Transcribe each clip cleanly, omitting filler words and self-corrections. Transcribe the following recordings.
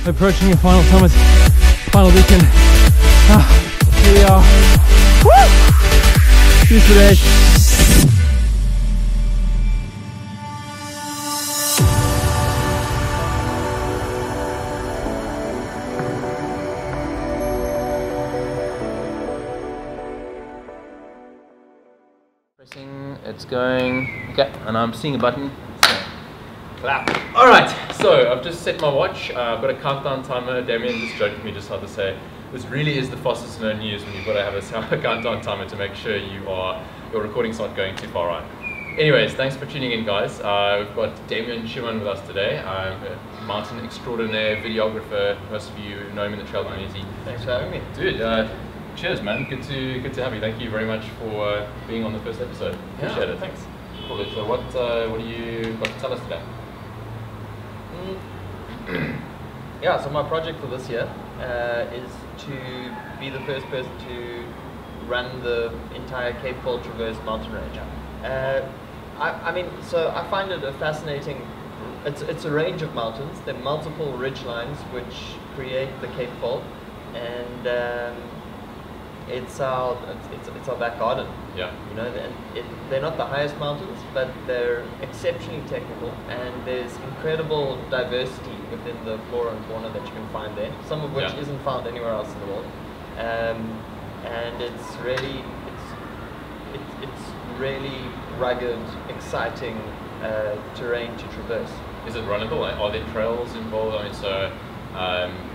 approaching your final summit, final weekend. Here we are. Woo! Cheers for today. It's going, okay, and I'm seeing a button, so clap. Alright, so I've just set my watch, I've got a countdown timer. Damien just joked with me just how to say, this really is the fastest known news when you've got to have a countdown timer to make sure your recording's not going too far on. Anyways, thanks for tuning in, guys. We've got Damien Schumann with us today, a mountain extraordinaire, videographer. Most of you know him in the trail community. Thanks for having me. Dude, cheers, man. Good to have you. Thank you very much for being on the first episode. Appreciate it. Thanks. Cool. So what do you got to tell us today? Yeah, so my project for this year is to be the first person to run the entire Cape Fold Traverse mountain range. I mean, so I find it a fascinating. It's a range of mountains. There are multiple ridge lines which create the Cape Fold, and it's our back garden. Yeah. You know, they're not the highest mountains, but they're exceptionally technical, and there's incredible diversity within the flora and fauna that you can find there. Some of which isn't found anywhere else in the world, and it's really rugged, exciting terrain to traverse. Is it runnable? Are there trails involved? I mean, so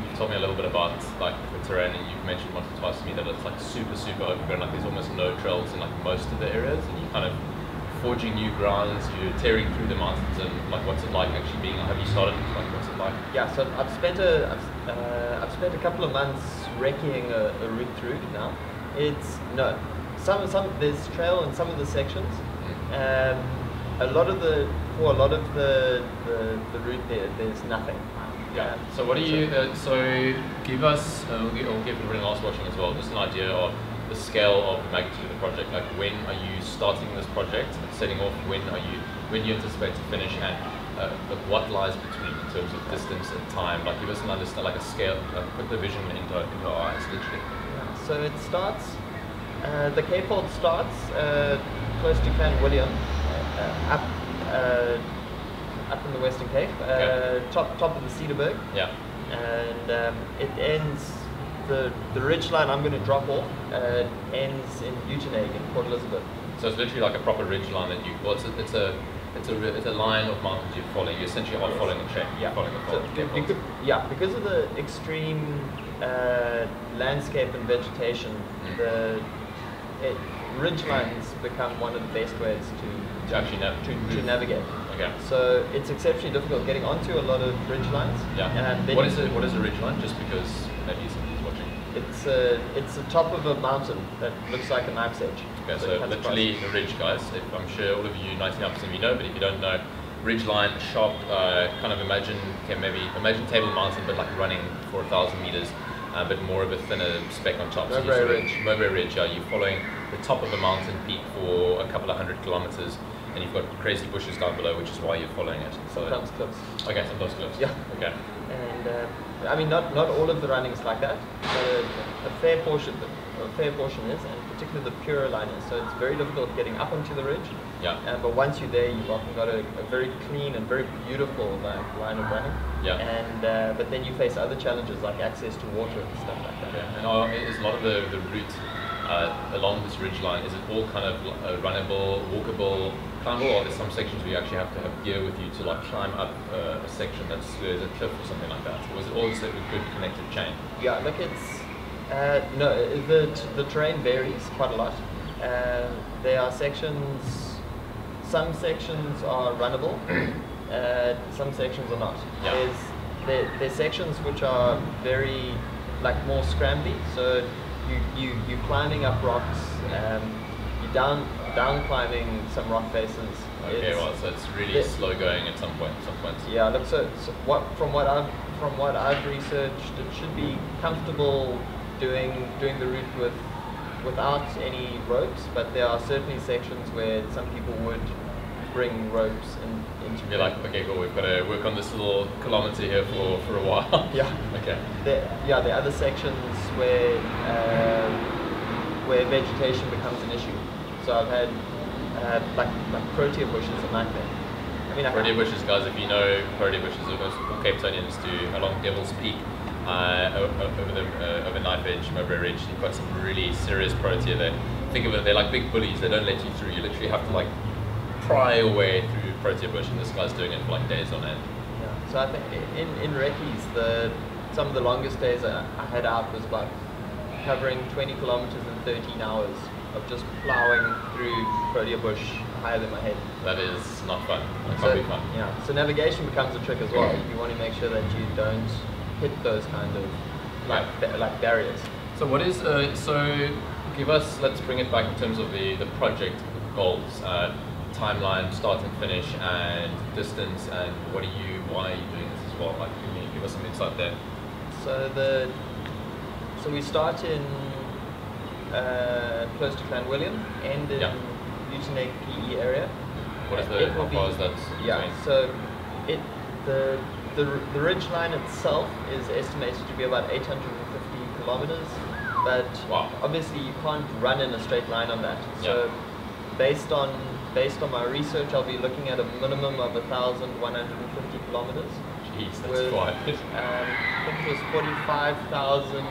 you've told me a little bit about like the terrain, and you've mentioned once or twice to me that it's like super overgrown. Like there's almost no trails in like most of the areas, and you're kind of forging new grounds. You're tearing through the mountains, and like what's it like actually being? Have you started? Like what's it like? Yeah, so I've spent a couple of months recceing a route through now. There's trail in some of the sections. For a lot of the route there's nothing. Yeah. So what do you? So give us. We'll give everyone else watching as well just an idea of the scale of the magnitude of the project. Like when are you starting this project? Setting off. When do you anticipate to finish? And what lies between in terms of distance and time? Like give us an understand, like a scale. Put the vision into our eyes, literally. Yeah. So it starts. The Cape Fold starts close to Clanwilliam, up in the Western Cape, top of the Cedarberg. Yeah. And it ends, the ridge line I'm going to drop off ends in Uitenage in Port Elizabeth. So it's literally like a proper ridge line that you. Well, it's a line of mountains you're following. You essentially are following the track. Yeah. Following the fold. Because of the extreme landscape and vegetation, ridge lines become one of the best ways to actually navigate. Okay. So it's exceptionally difficult getting onto a lot of ridge lines. Yeah. What is a ridge line? Just because maybe somebody's watching. It's the top of a mountain that looks like a knife's edge. Okay, so literally a ridge, guys. I'm sure all of you, 99% of you know, but if you don't know, ridge line, sharp, kind of imagine Table Mountain, but like running for 1,000 meters. But more of a thinner speck on top. Mowbray Ridge. Mowbray Ridge, yeah. You're following the top of a mountain peak for a couple of 100 kilometers, and you've got crazy bushes down below, which is why you're following it. So, sometimes cliffs. Okay, sometimes cliffs. Yeah. Okay. And I mean, not all of the running's like that, but a fair portion is, and particularly the purer line is. So it's very difficult getting up onto the ridge. Yeah. But once you're there, you've often got a very clean and very beautiful line of running. Yeah. And but then you face other challenges like access to water and stuff like that. Okay. And is a lot of the route along this ridge line, is it all kind of runnable, walkable, climbable, or there's some sections where you actually have to have gear with you to like climb up a section that's there's a cliff or something like that? Or was it all just a good connected chain? Yeah, look, it's no, the terrain varies quite a lot. There are sections. Some sections are runnable. Some sections are not. Yeah. There's sections which are very more scrambly. So you're climbing up rocks. You're down climbing some rock faces. Okay, so it's really slow going at some point. Yeah, look. From what I've researched, it should be comfortable doing the route without any ropes. But there are certainly sections where some people would bring ropes into. You're like, okay, cool. We've got to work on this little kilometer here for a while. Yeah. Okay. The other sections where vegetation becomes an issue. So I've had like protea bushes and like that. I mean, protea bushes, guys. If you know protea bushes, all Cape Townians do along Devil's Peak. Over Knife Edge, Mowbray Ridge, you've got some really serious protea there. Think of it, they're like big bullies, they don't let you through. You literally have to like pry your way through protea bush, and this guy's doing it for like days on end. Yeah. So I think in recce's, some of the longest days I had out was about covering 20 kilometers in 13 hours of just plowing through protea bush higher than my head. That is not fun. That can't be fun. Yeah. So navigation becomes a trick as well. You want to make sure that you don't hit those kind of like barriers. So what is let's bring it back in terms of the project goals, timeline, start and finish, and distance, and why are you doing this as well? Like, can you give us some insight there? So we start in close to Clanwilliam and in Uitenage PE area. What is how far is that? Yeah. So the ridge line itself is estimated to be about 850 kilometers, but obviously you can't run in a straight line on that. So based on my research, I'll be looking at a minimum of 1,150 kilometers. Jeez, that's quite. I think it was 45,000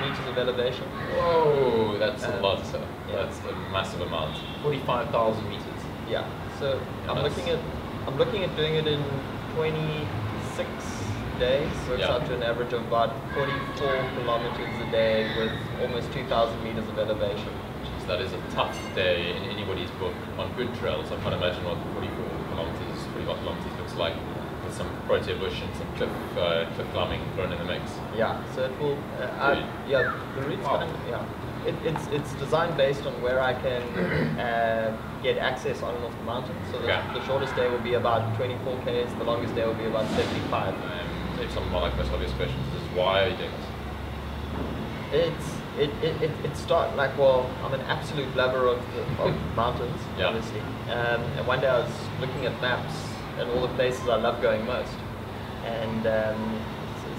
meters of elevation. Whoa, that's a lot. So that's a massive amount. 45,000 meters. Yeah. So I'm looking at doing it in 26 days. Works out to an average of about 44 kilometers a day with almost 2,000 meters of elevation. Jeez, that is a tough day in anybody's book on good trails. I can't imagine what 45 kilometers looks like with some protea bush and some cliff climbing thrown in the mix. Yeah, so it will. The route's it's designed based on where I can get access on and off the mountain. So the shortest day will be about 24 k's. The longest day will be about 75. If some of my most obvious questions is why are you doing this? I'm an absolute lover of mountains, obviously. And one day I was looking at maps and all the places I love going most, and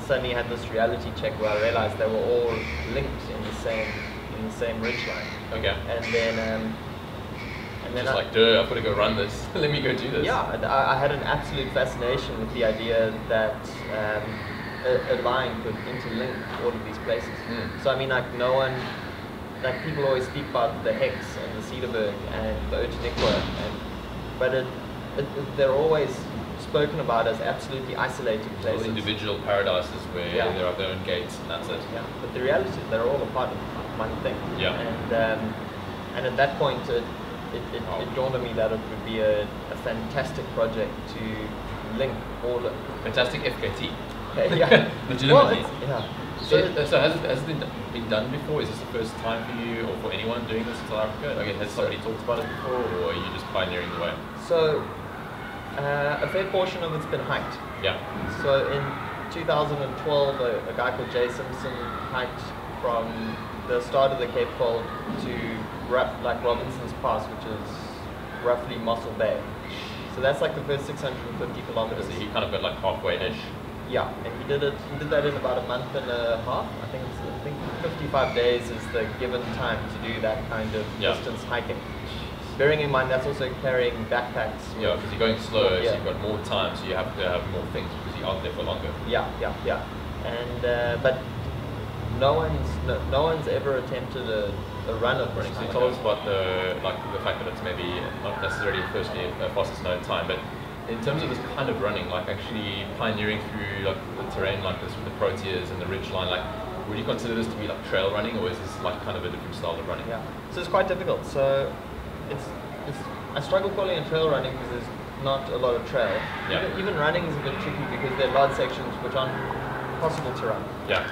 suddenly had this reality check where I realized they were all linked in the same ridge line. Okay. And then I've got to go run this. Let me go do this. Yeah, I had an absolute fascination with the idea that a line could interlink all of these places. So I mean, people always speak about the Hex and the Cedarburg and the Uitenage, but they're always spoken about as absolutely isolated places. Individual paradises where there are their own gates and that's it. Yeah, but the reality is they're all a part of one thing. Yeah. And at that point, it dawned on me that it would be a fantastic project to link all of... Fantastic FKT. Yeah. Legitimately. Well, So has it been done before? Is this the first time for you or for anyone doing this in South Africa? Okay, has somebody talked about it before, or are you just pioneering the way? So a fair portion of it's been hiked. Yeah. So in 2012, a guy called Jay Simpson hiked from the start of the Cape Fold to Robinson's Pass, which is roughly Mossel Bay. So that's like the first 650 kilometers. So he kind of got like halfway-ish. Yeah, and he did that in about a month and a half. I think 55 days is the given time to do that kind of distance hiking. Bearing in mind that's also carrying backpacks. Yeah, because you're going slower, so you've got more time, so you have to have more things because you're out there for longer. Yeah. And but no one's ever attempted a run of running. So tell us about the fact that it's maybe not necessarily firstly a fastest known time, but in terms of this kind of running, like actually pioneering through like the terrain like this with the proteas and the ridge line, like would you consider this to be like trail running, or is this like kind of a different style of running? Yeah, so it's quite difficult. So I struggle calling it trail running because there's not a lot of trail. Yeah. Even running is a bit tricky because there are large sections which aren't possible to run. Yeah.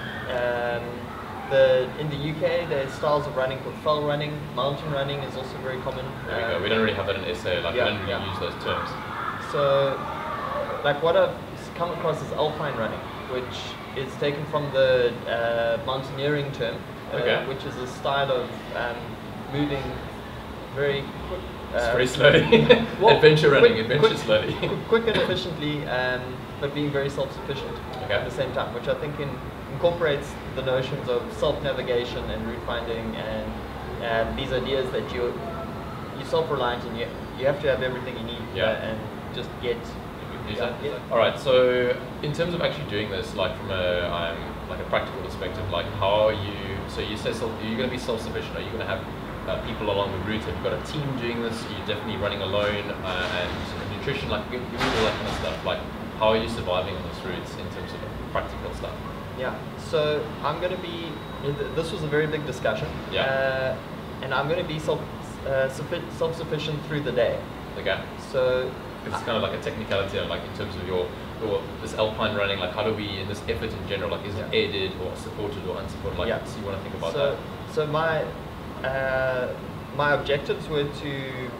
In the UK, there's styles of running called fell running. Mountain running is also very common. There we go. We don't really have that in SA. Like we don't really use those terms. So, like what I've come across is alpine running, which is taken from the mountaineering term, which is a style of moving very It's very slowly. Well, adventure running, quick, adventure quick, slowly. quick and efficiently, but being very self-sufficient at the same time, which I think incorporates the notions of self-navigation and route finding, and these ideas that you're self-reliant and you have to have everything you need, and just get. All right. So in terms of actually doing this, like from a like a practical perspective, like how are you? So you say are you going to be self-sufficient? Are you going to have people along the route? Have you got a team doing this? Are you definitely running alone? And nutrition, like give me all that kind of stuff. Like how are you surviving on this route in terms of practical stuff? Yeah. So I'm going to be. This was a very big discussion. Yeah. And I'm going to be self-sufficient through the day. Okay. So it's kind of like a technicality, like in terms of your this alpine running. Like how do we in this effort in general? Like is it aided or supported or unsupported? Like so you want to think about that. So my objectives were to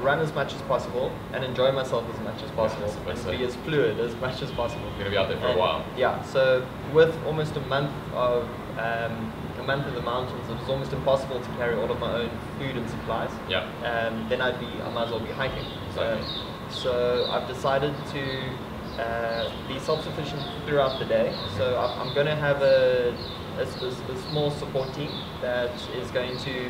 run as much as possible and enjoy myself as much as possible, and be as fluid as much as possible. You're going to be out there for a while. Yeah. So with almost a month in the mountains, it was almost impossible to carry all of my own food and supplies. Yeah. Then I might as well be hiking. Exactly. So I've decided to be self-sufficient throughout the day. So I'm going to have a small support team that is going to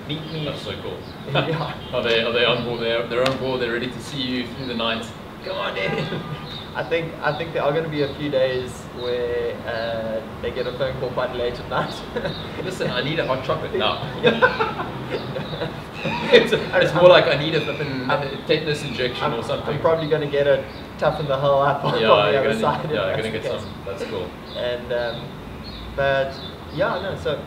meet me. That's so cool. Yeah. Are they on board? They're on board. They're ready to see you through the night. Come on in. I think there are going to be a few days where they get a phone call quite late at night. Listen, I need a hot chocolate now. it's more like I need a flipping tetanus injection or something. I'm probably going to get a toughen the hell up on the other side. Yeah, you're going to get some. That's cool. And but yeah, no. So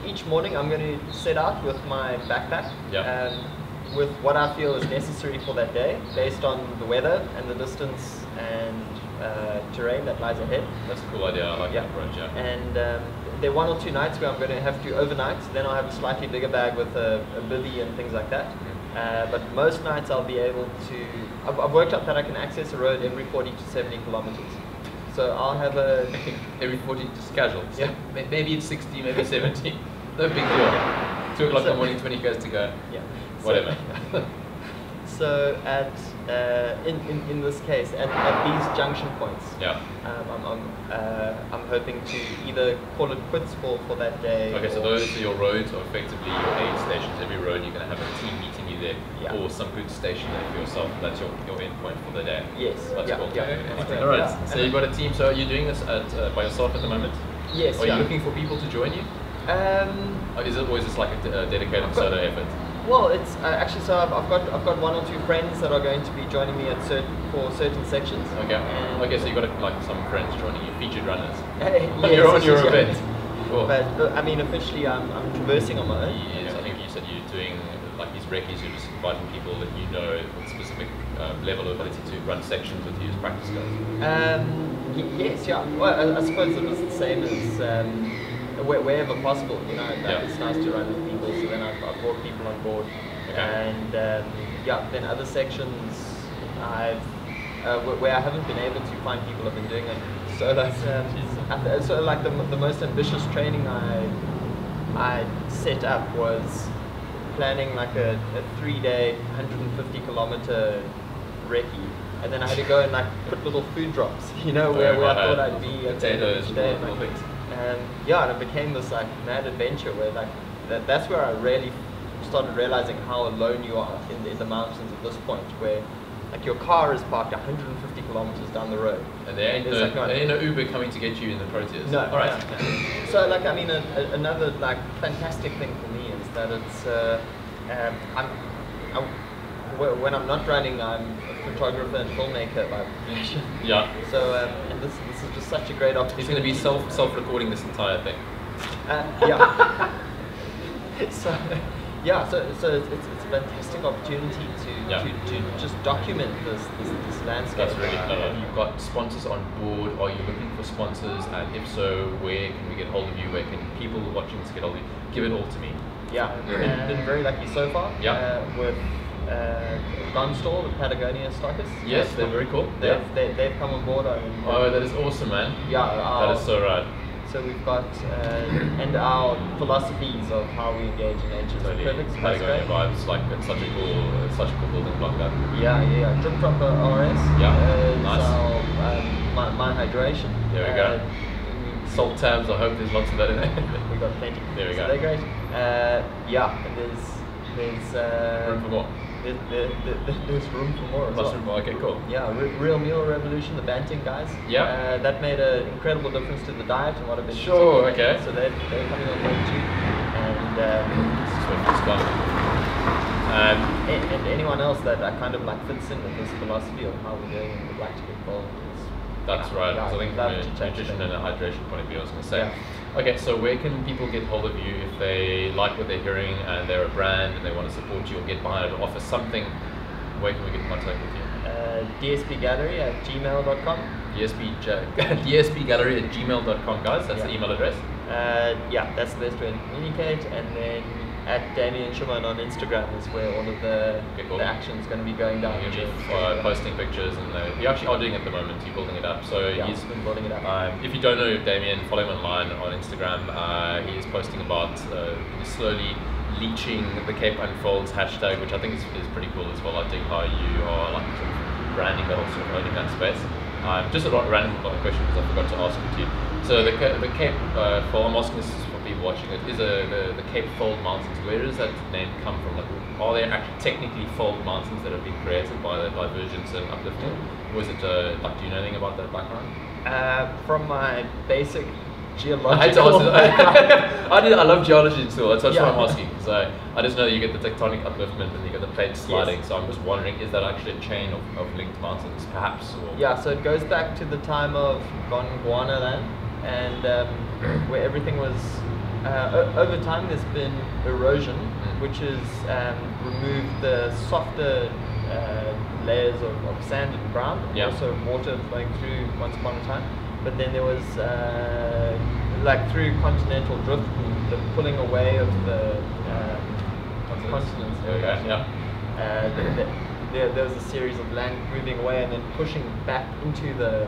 each morning I'm going to set out with my backpack. Yeah. With what I feel is necessary for that day, based on the weather and the distance and terrain that lies ahead. That's a cool idea. I like that approach. Yeah. And there are 1 or 2 nights where I'm going to have to overnight. Then I'll have a slightly bigger bag with a bivvy and things like that. But most nights I'll be able to. I've worked out that I can access a road every 40 to 70 kilometers. So I'll have every 40, just casual. So yeah. Maybe it's 60, maybe 70. No big deal. 2 o'clock in the morning, 20 k's to go. Yeah. Whatever. So at in this case, at these junction points, I'm hoping to either call it quits for that day. Okay, so those are your roads, or effectively your aid stations. Every road you're going to have a team meeting you there, or some good station there for yourself. That's your end point for the day. Yes. That's cool. Yeah. All right. So you've got a team. So are you doing this by yourself at the moment? Yes. Are you looking for people to join you? Is this like a dedicated solo effort? Well, it's actually, so I've got 1 or 2 friends that are going to be joining me for certain sections. Okay. Okay, so you've got like some friends joining you, featured runners. Yes, on your event. Cool. But I mean, officially, I'm traversing on my own. Yes, I think you said you're doing like these recce's. You're just inviting people that you know with specific level of ability to run sections with you as practice guys. Yes, yeah. Well, I suppose it was the same as. Wherever possible, it's nice to run with people. So then I've brought people on board, and then other sections where I haven't been able to find people, I've been doing it. So that's so like the most ambitious training I set up was planning like a 3-day, 150 kilometer recce. And then I had to go and like put little food drops, where I thought I'd be at the end of each day. And it became this like mad adventure where like that's where I really started realizing how alone you are in the mountains at this point, where like your car is parked 150 kilometers down the road. And there ain't no Uber coming to get you in the process. No. All right. No. So like I mean another like fantastic thing for me is that it's when I'm not running, I'm a photographer and filmmaker by profession. Yeah. So and this is just such a great opportunity. He's going to be self-recording this entire thing. Yeah. so it's a fantastic opportunity to just document this landscape. That's really clever. You've got sponsors on board. Are you looking for sponsors? And if so, where can we get hold of you? Where can people watching this get hold of you? Give it all to me. Yeah. Been very lucky so far. Yeah. With Gunstall, the Patagonia stockers. Yes, they're very cool. They've come on board. Oh, that is awesome, man. Yeah. That is so rad. So we've got and our philosophies of how we engage in nature. Totally. Perfect. Patagonia vibes, like it's such a cool building block that. Yeah. Drip Dropper RS. Yeah, nice. Our, my hydration. There we go. Salt tabs, I hope there's lots of that in there. We got plenty. There we go. They're great. There's Room for more. There's room for more as well. Room for more. Okay, cool. Yeah, Real Meal Revolution, the Banting guys. Yeah. That made an incredible difference to the diet and what I've been Sure, eating. okay. So they're coming on board too. And anyone else that kind of like fits in with this philosophy of how we're doing and would like to get involved is. That's right. Yeah, So I think from a nutrition and a hydration point of view, I was going to say. Yeah. Okay, so where can people get hold of you if they like what they're hearing and they're a brand and they want to support you or get behind it or offer something? Where can we get in contact with you? dsbgallery@gmail.com. dsbgallery@gmail.com, guys. That's the email address. That's the best way to communicate. And then at Damien Schumann on Instagram is where all of the action is going to be going down. You'll be posting pictures, and you actually are doing it at the moment. You're building it up. So he's been building it up. If you don't know Damien, follow him online on Instagram. He is posting about slowly leeching the Cape Unfolds hashtag, which I think is pretty cool as well. I think how you are like sort of branding the whole sort of owning that space. Just a random question because I forgot to ask it to you. So the Cape Fold, I'm asking this for people watching it, is the Cape Fold Mountains. Where does that name come from? Like, are there actually technically fold mountains that have been created by the divergence and uplifting? Or is it like, do you know anything about that background? From my basic geological. I had to ask I love geology too. That's why I'm asking, because I just know that you get the tectonic upliftment and you get the plates sliding. Yes. So I'm just wondering, is that actually a chain of linked mountains, perhaps? Or? Yeah. So it goes back to the time of Gondwana land, and where everything was. Over time, there's been erosion, which has removed the softer layers of sand and ground, and also water flowing through once upon a time. But then there was, like through continental drift, the pulling away of the continents. There was a series of land moving away and then pushing back into the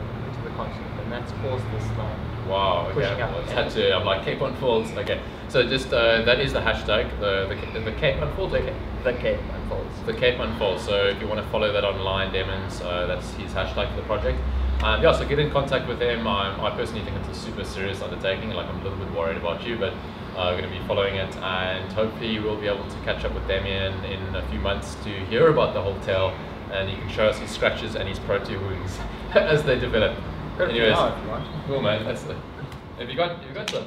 continent, and that's caused this line. Wow. Okay. I'm like Cape Unfolds. Okay. So just that is the hashtag, the Cape Unfolds. Okay. The Cape Unfolds. The Cape Unfolds. So if you want to follow that online, Damon's, that's his hashtag for the project. So get in contact with him. I personally think it's a super serious undertaking. Like, I'm a little bit worried about you, but I'm going to be following it, and hopefully we'll be able to catch up with Damien in a few months to hear about the whole tale, and he can show us his scratches and his protein wounds as they develop. Anyways, cool man. Have you got some?